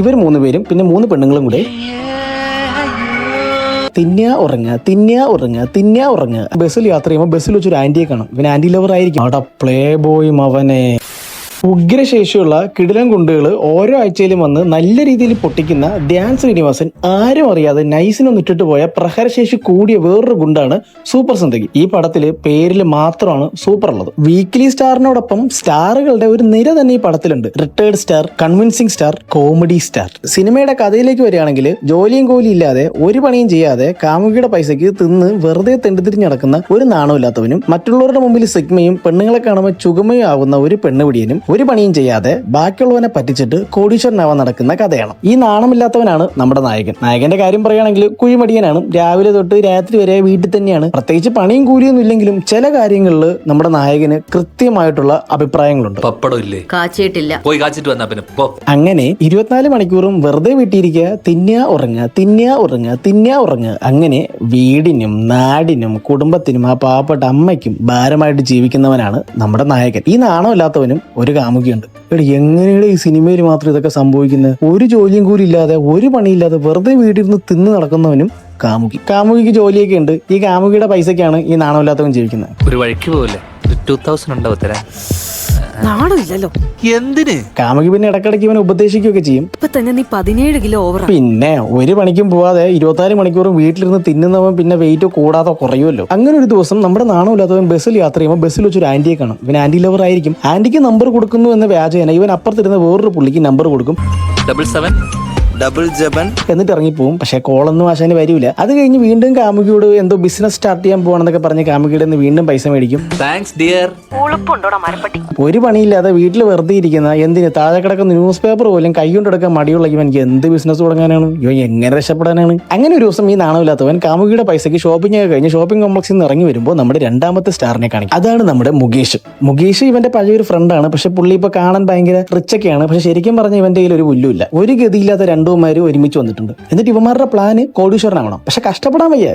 ഇവർ 3 പേരും പിന്നെ 3 പെണ്ണുങ്ങളും കൂടെ തിന്നാ ഉറങ്ങുക. ബസ്സിൽ യാത്ര ചെയ്യുമ്പോൾ ബസ്സിൽ വെച്ചൊരു ആന്റിയെ കാണും. ഇവൻ ആന്റി ലവർ ആയിരിക്കും. അവിടെ പ്ലേ ബോയ് അവനെ ഉഗ്രശേഷിയുള്ള കിടിലം ഗുണ്ടുകൾ ഓരോ ആഴ്ചയിലും വന്ന് നല്ല രീതിയിൽ പൊട്ടിക്കുന്ന ധ്യാൻ ശ്രീനിവാസൻ ആരും അറിയാതെ നൈസിനൊന്ന് ഇട്ടിട്ട് പോയ പ്രഹരശേഷി കൂടിയ വേറൊരു ഗുണ്ടാണ് സൂപ്പർ സിന്ദഗി. ഈ പടത്തില് പേരിൽ മാത്രമാണ് സൂപ്പർ ഉള്ളത്. വീക്ക്ലി സ്റ്റാറിനോടൊപ്പം സ്റ്റാറുകളുടെ ഒരു നിര തന്നെ ഈ പടത്തിലുണ്ട്. Retired star, convincing star, comedy star. സിനിമയുടെ കഥയിലേക്ക് വരികയാണെങ്കിൽ ജോലിയും കോലിയും ഇല്ലാതെ ഒരു പണിയും ചെയ്യാതെ കാമുകിയുടെ പൈസക്ക് തിന്ന് വെറുതെ തെണ്ടിത്തിരിഞ്ഞ് നടക്കുന്ന ഒരു നാണമില്ലാത്തവനും മറ്റുള്ളവരുടെ മുമ്പിൽ സിഗ്മയും പെണ്ണുങ്ങളെ കാണുമ്പോൾ ചുഗമയും ആവുന്ന ഒരു പെണ്ണുപിടിയനും ഒരു പണിയും ചെയ്യാതെ ബാക്കിയുള്ളവനെ പറ്റിച്ചിട്ട് കോടീശ്വരനാവാൻ നടക്കുന്ന കഥയാണ്. ഈ നാണമില്ലാത്തവനാണ് നമ്മുടെ നായകൻ. നായകന്റെ കാര്യം പറയുകയാണെങ്കിൽ കുഴിമടിയനാണ്. രാവിലെ തൊട്ട് രാത്രി വരെ വീട്ടിൽ തന്നെയാണ്. പ്രത്യേകിച്ച് പണിയും കൂലിയൊന്നും ഇല്ലെങ്കിലും ചില കാര്യങ്ങളിൽ നമ്മുടെ നായകന് കൃത്യമായിട്ടുള്ള അഭിപ്രായങ്ങളുണ്ട്. അങ്ങനെ 24 മണിക്കൂറും വെറുതെ വീട്ടിയിരിക്കുക, തിന്നാ ഉറങ്ങുക. അങ്ങനെ വീടിനും നാടിനും കുടുംബത്തിനും ആ പാവപ്പെട്ട അമ്മയ്ക്കും ഭാരമായിട്ട് ജീവിക്കുന്നവനാണ് നമ്മുടെ നായകൻ. ഈ നാണമില്ലാത്തവനും ഒരു കാമുകിയുണ്ട്. എങ്ങനെയാണ് ഈ സിനിമയിൽ മാത്രം ഇതൊക്കെ സംഭവിക്കുന്നത്? ഒരു ജോലിയും കൂടി ഇല്ലാതെ ഒരു പണിയില്ലാതെ വെറുതെ വീട്ടിലിരുന്ന് തിന്ന് നടക്കുന്നവനും കാമുകിക്ക് ജോലിയൊക്കെ ഉണ്ട്. ഈ കാമുകിയുടെ പൈസക്കാണ് ഈ നാണമില്ലാത്തവൻ ജീവിക്കുന്നത്. ഒരു വഴിക്ക് പോലെ 2000 ഉണ്ടാവും തരാൻ. എന്തിന് കാമുകി പിന്നെ ഇടക്കിടയ്ക്ക് ഇവനെ ഉപദേശിക്കുകയൊക്കെ ചെയ്യും. നീ 17 കിലോ ഓവർ. പിന്നെ ഒരു പണിക്കും പോവാതെ 24 മണിക്കൂറും വീട്ടിലിരുന്ന് തിന്നുന്നവൻ പിന്നെ വെയിറ്റ് കൂടാതെ കുറയുമല്ലോ. അങ്ങനെ ഒരു ദിവസം നമ്മുടെ നാണമില്ലാത്തവൻ ബസ്സിൽ യാത്ര ചെയ്യുമ്പോൾ ബസ്സിൽ വെച്ചൊരു ആന്റിയെ കാണും. ഇവൻ ആന്റി ലവർ ആയിരിക്കും. ആന്റിക്ക് നമ്പർ കൊടുക്കുന്നു എന്ന വ്യാജേന ഇവൻ അപ്പുറത്തിരുന്ന വേറൊരു പുള്ളിക്ക് നമ്പർ കൊടുക്കും. 77 എന്നിട്ട് ഇറങ്ങിപ്പോവും. പക്ഷെ കോളൊന്നും ആശാന് വരില്ല. അത് കഴിഞ്ഞ് വീണ്ടും കാമുകിയോട് എന്തോ ബിസിനസ് സ്റ്റാർട്ട് ചെയ്യാൻ പോവാണെന്നൊക്കെ പറഞ്ഞ് കാമുകിയുടെ വീണ്ടും പൈസ മേടിക്കും. ഒരു പണിയില്ലാതെ വീട്ടിൽ വെറുതെ ഇരിക്കുന്ന എന്തിന് താഴെ കിടക്കുന്ന ന്യൂസ് പേപ്പർ പോലും കൈകൊണ്ടെടുക്കാൻ മടിയുള്ള ഇവൻ എന്ത് ബിസിനസ് തുടങ്ങാനാണ്? ഇവൻ എങ്ങനെ രക്ഷപ്പെടാനാണ്? അങ്ങനെ ഒരു ദിവസം ഈ നാണമില്ലാത്തവൻ കാമുകിയുടെ പൈസക്ക് ഷോപ്പിംഗ് ഒക്കെ കഴിഞ്ഞ് ഷോപ്പിംഗ് കോംപ്ലക്സിൽ നിന്ന് ഇറങ്ങി വരുമ്പോൾ നമ്മുടെ രണ്ടാമത്തെ സ്റ്റാറിനെ കാണിക്കും. അതാണ് നമ്മുടെ മുകേഷ് ഇവന്റെ പഴയൊരു ഫ്രണ്ടാണ്. പക്ഷെ പുള്ളി ഇപ്പൊ കാണാൻ ഭയങ്കര റിച്ചൊക്കെയാണ്. പക്ഷെ ശരിക്കും പറഞ്ഞ ഇവന്റെ കയ്യിൽ ഒരു പുല്ലുമില്ല. ഒരു ഗതിയില്ലാത്ത രണ്ടുമാര് ഒരുമിച്ച് വന്നിട്ടുണ്ട്. എന്നിട്ട് ഇവന്മാരുടെ പ്ലാന് കോടീശ്വരനാവണം. പക്ഷെ കഷ്ടപ്പെടാൻ വയ്യ,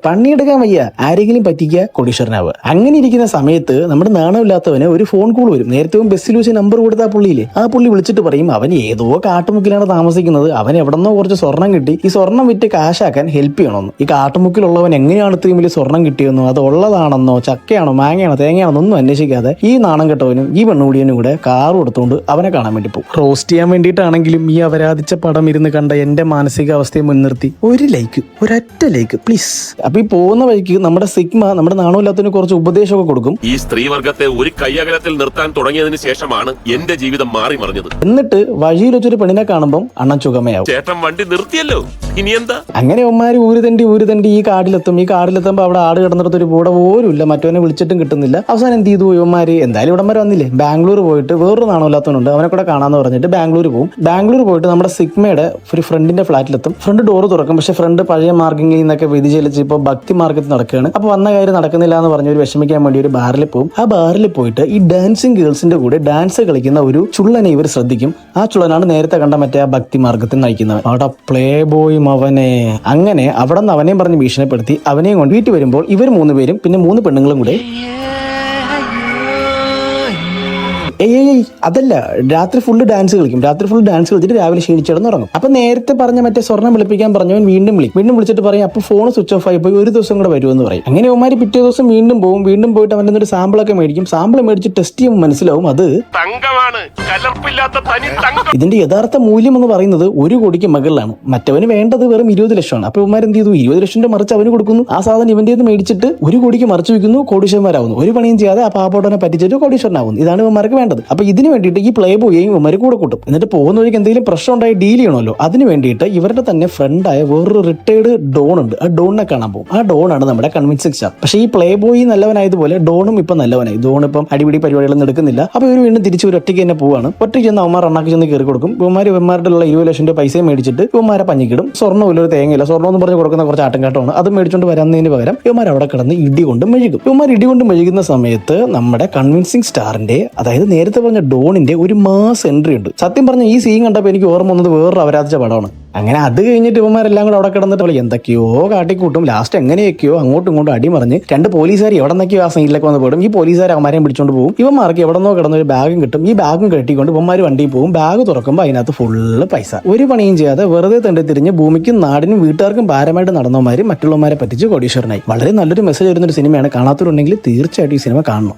പണിയെടുക്കാൻ വയ്യ, ആരെങ്കിലും പറ്റിക്കുക, കോടീശ്വരനാവുക. അങ്ങനെ ഇരിക്കുന്ന സമയത്ത് നമ്മുടെ നാണമില്ലാത്തവന് ഒരു ഫോൺ കോൾ വരും. നേരത്തെ ബസ്സിൽ വെച്ച് നമ്പർ കൊടുത്ത ആ പുള്ളിയില്ലേ, ആ പുള്ളി വിളിച്ചിട്ട് പറയും അവൻ ഏതോ കാട്ടുമുക്കിലാണ് താമസിക്കുന്നത്. അവൻ എവിടെന്നോ കുറച്ച് സ്വർണം കിട്ടി, ഈ സ്വർണം വിറ്റ് കാശാക്കാൻ ഹെൽപ്പ് ചെയ്യണമെന്ന്. ഈ കാട്ടുമുക്കിലുള്ളവൻ എങ്ങനെയാണ് ഇത്രയും വലിയ സ്വർണം കിട്ടിയെന്നോ അത് ഉള്ളതാണെന്നോ ചക്കയാണോ മാങ്ങയാണോ തേങ്ങയാണോ ഒന്നും അന്വേഷിക്കാതെ ഈ നാണം കെട്ടവനും ഈ പെണ്ണുകൂടിയനും കൂടെ കാർ കൊടുത്തുകൊണ്ട് അവനെ കാണാൻ വേണ്ടി പോകും. റോസ്റ്റ് ചെയ്യാൻ വേണ്ടിയിട്ടാണെങ്കിലും ഈ അപരാധിച്ച പടം ഇരുന്ന് കണ്ട എന്റെ മാനസികാവസ്ഥയെ മുൻനിർത്തി ഒരൊറ്റ ലൈക്ക് പ്ലീസ്. അപ്പൊ ഈ പോകുന്ന വഴിക്ക് നമ്മുടെ സിഗ്മ നമ്മുടെ നാണമില്ലാത്തതിന് കുറച്ച് ഉപദേശമൊക്കെ കൊടുക്കും. ഈ സ്ത്രീവർഗത്തെ ഒരു കയ്യകലത്തിൽ നിർത്താൻ തുടങ്ങിയതിന് ശേഷമാണ് എന്റെ ജീവിതം മാറി മറിഞ്ഞത്. എന്നിട്ട് വഴിയിൽ വെച്ചൊരു പെണ്ണിനെ കാണുമ്പോൾ അണ്ണൻ ചുഗമയാവും. ചേട്ടൻ വണ്ടി നിർത്തിയല്ലോ, ഇനി എന്താ? അങ്ങനെ ഒമാര് ഊരുതണ്ടി ഈ കാടിലെത്തുമ്പോ അവിടെ ആട് കിടന്നിടത്ത് ഒരു കൂടെ പോലും ഇല്ല. മറ്റവനെ വിളിച്ചിട്ടും കിട്ടുന്നില്ല. അവസാനം എന്ത് ചെയ്തു ഇവന്മാര്? എന്തായാലും ഇവിടം വരെ വന്നില്ലേ, ബാംഗ്ലൂർ പോയിട്ട് വേറൊരു നാണമില്ലാത്തവനുണ്ട് അവനെ കൂടെ കാണാന്ന് പറഞ്ഞിട്ട് ബാംഗ്ലൂർ പോകും. ബാംഗ്ലൂർ പോയിട്ട് നമ്മുടെ സിഗ്മയുടെ ഒരു ഫ്രണ്ടിന്റെ ഫ്ലാറ്റിലെത്തും. ഫ്രണ്ട് ഡോറ് തുറക്കും. പക്ഷെ ഫ്രണ്ട് പഴയ മാർഗങ്ങളിൽ നിന്നൊക്കെ വ്യതിചലിച്ച് ഇപ്പോൾ ഭക്തി മാർഗത്തിൽ നടക്കുകയാണ്. അപ്പൊ വന്ന കാര്യം നടക്കുന്നില്ല എന്ന് പറഞ്ഞ് ഒരു വിഷമിക്കാൻ വേണ്ടി ഒരു ബാറിൽ പോകും. ആ ബാറിൽ പോയിട്ട് ഈ ഡാൻസിങ് ഗേൾസിന്റെ കൂടെ ഡാൻസ് കളിക്കുന്ന ഒരു ചുള്ളനെ ഇവർ ശ്രദ്ധിക്കും. ആ ചുള്ളനാണ് നേരത്തെ കണ്ട മറ്റേ ആ ഭക്തി മാർഗത്തിൽ നയിക്കുന്നവൻ. അവിടെ പ്ലേ ബോയ് അവനെ. അങ്ങനെ അവിടെ നിന്ന് അവനെയും പറഞ്ഞ് ഭീഷണിപ്പെടുത്തി അവനെയും കൊണ്ട് വീട്ടിൽ വരുമ്പോൾ ഇവർ 3 പേരും പിന്നെ 3 പെണ്ണുങ്ങളും കൂടെ അതല്ല, രാത്രി ഫുള്ള് ഡാൻസ് കളിക്കും. രാത്രി ഫുൾ ഡാൻസ് കളിച്ചിട്ട് രാവിലെ ക്ഷീണിച്ചിടന്ന് ഉറങ്ങും. അപ്പൊ നേരത്തെ പറഞ്ഞ മറ്റേ സ്വർണ്ണം വിളിപ്പിക്കാൻ പറഞ്ഞവൻ വീണ്ടും വിളിച്ചിട്ട് പറയും അപ്പൊ ഫോൺ സ്വിച്ച് ഓഫ് ആയി പോയി, ഒരു ദിവസം കൂടെ വരുമെന്ന് പറയും. അങ്ങനെ അവന്മാര് പിറ്റേ ദിവസം വീണ്ടും പോകും. വീണ്ടും പോയിട്ട് അവൻ്റെ ഒരു സാമ്പിളൊക്കെ മേടിക്കും. സാമ്പിൾ മേടിച്ച് ടെസ്റ്റ് ചെയ്യുമ്പോൾ മനസ്സിലാവും അത് തങ്കമാണ്, കലർപ്പില്ലാത്ത തനി തങ്കം. ഇതിന്റെ യഥാർത്ഥ മൂല്യം എന്ന് പറയുന്നത് 1 കോടിക്ക് മുകളിലാണ്. മറ്റവന് വേണ്ടത് വെറും 20 ലക്ഷമാണ്. അപ്പൊ ഇവന്മാർ എന്ത് ചെയ്തു? 20 ലക്ഷം മറിച്ച് അവന് കൊടുക്കുന്നു. ആ സാധനം ഇവന്റെ മേടിച്ചിട്ട് 1 കോടിക്ക് മറിച്ച് വയ്ക്കുന്നു. കോടീശ്വരന്മാരാവുന്നു. ഒരു പണിയും ചെയ്യാതെ ആ പാവപ്പെട്ടവനെ പറ്റിച്ചിട്ട് കോടീശ്വരനാവുന്നു. ഇതാണ് ഇവന്മാർക്ക് വേണ്ടത്. അപ്പൊ ഇതിന് വേണ്ടിയിട്ട് ഈ പ്ലേ ബോയെയും ഇവന്മാർ കൂടെ കൂട്ടും. എന്നിട്ട് പോകുന്ന വഴിക്ക് എന്തെങ്കിലും പ്രശ്നം ഉണ്ടായി ഡീൽ ചെയ്യണമല്ലോ. അതിന് വേണ്ടിയിട്ട് ഇവരുടെ തന്നെ ഫ്രണ്ടായ വേറൊരു റിട്ടയർഡ് ഡോൺ ഉണ്ട്. ആ ഡോണിനെ കാണാൻ പോകും. ആ ഡോണാണ് നമ്മുടെ കൺവിൻസിംഗ് സ്റ്റാർ. പക്ഷേ ഈ പ്ലേ ബോയ് നല്ലവനായതുപോലെ ഡോണും ഇപ്പം നല്ലവനായി. ഡോൺ ഇപ്പം അടിപിടി പരിപാടികളൊന്നും എടുക്കുന്നില്ല. അപ്പൊ ഇവർ വീണ്ടും തിരിച്ച് ഒരു ഒറ്റയ്ക്ക് തന്നെ പോവാണ്. ഒറ്റയ്ക്ക് ചെന്ന് അവന്മാർ അണ്ണാക്കി ചെന്ന് കയറി കൊടുക്കും. ഇവന്മാരുടെ 20 ലക്ഷം രൂപ പൈസ മേടിച്ചിട്ട് ഇവന്മാരെ പഞ്ഞിക്കിടും. സ്വർണ്ണമില്ല, ഒരു തേങ്ങയില്ല. സ്വർണ്ണം എന്ന് പറഞ്ഞ് കൊടുക്കുന്ന കുറച്ച് ആട്ടംകാട്ടമാണ്. അത് മേടിച്ചുകൊണ്ട് വരുന്നതിന് പകരം ഇവന്മാർ അവിടെ കിടന്ന് ഇടി കൊണ്ട് മെഴുകും. ഇവന്മാർ ഇടി കൊണ്ട് മെഴുകുന്ന സമയത്ത് നമ്മുടെ കൺവിൻസിംഗ് സ്റ്റാറിന്റെ, അതായത് നേരത്തെ പറഞ്ഞ ഡോണിന്റെ ഒരു മാസ് എൻട്രി ഉണ്ട്. സത്യം പറഞ്ഞ ഈ സീൻ കണ്ടപ്പോൾ എനിക്ക് ഓർമ്മ വന്നത് വേറൊരു അവരാധിച്ച പടമാണ്. അങ്ങനെ അത് കഴിഞ്ഞിട്ട് ഇവന്മാരെല്ലാം കൂടെ അവിടെ കിടന്നിട്ട് എന്തൊക്കെയോ കാട്ടിക്കൂട്ടും. ലാസ്റ്റ് എങ്ങനെയൊക്കെയോ അങ്ങോട്ടും ഇങ്ങോട്ടും അടിമറിഞ്ഞ് 2 പോലീസുകാർ എവിടെ നിന്നൊക്കെയോ ആ സീനിലേക്ക് വന്ന് പെടും. ഈ പോലീസുകാർ അവന്മാരെയും പിടിച്ചോണ്ട് പോകും. ഇവന്മാർക്ക് എവിടെന്നോ കിടന്ന ഒരു ബാഗും കിട്ടും. ഈ ബാഗും കെട്ടിക്കൊണ്ട് ഇവന്മാർ വണ്ടിയിൽ പോകും. ബാഗ് തുറക്കുമ്പോൾ അതിനകത്ത് ഫുള്ള് പൈസ. ഒരു പണിയും ചെയ്യാതെ വെറുതെ തണ്ടി തിരിഞ്ഞ് ഭൂമിക്കും നാടിനും വീട്ടുകാർക്കും ഭാരമായിട്ട് നടന്നവന്മാർ മറ്റുള്ളവന്മാരെ പറ്റിച്ച് കോടീശ്വരനായി. വളരെ നല്ലൊരു മെസ്സേജ് വരുന്ന ഒരു സിനിമയാണ്. കാണാത്തവരുണ്ടെങ്കിൽ തീർച്ചയായിട്ടും ഈ സിനിമ കാണണം.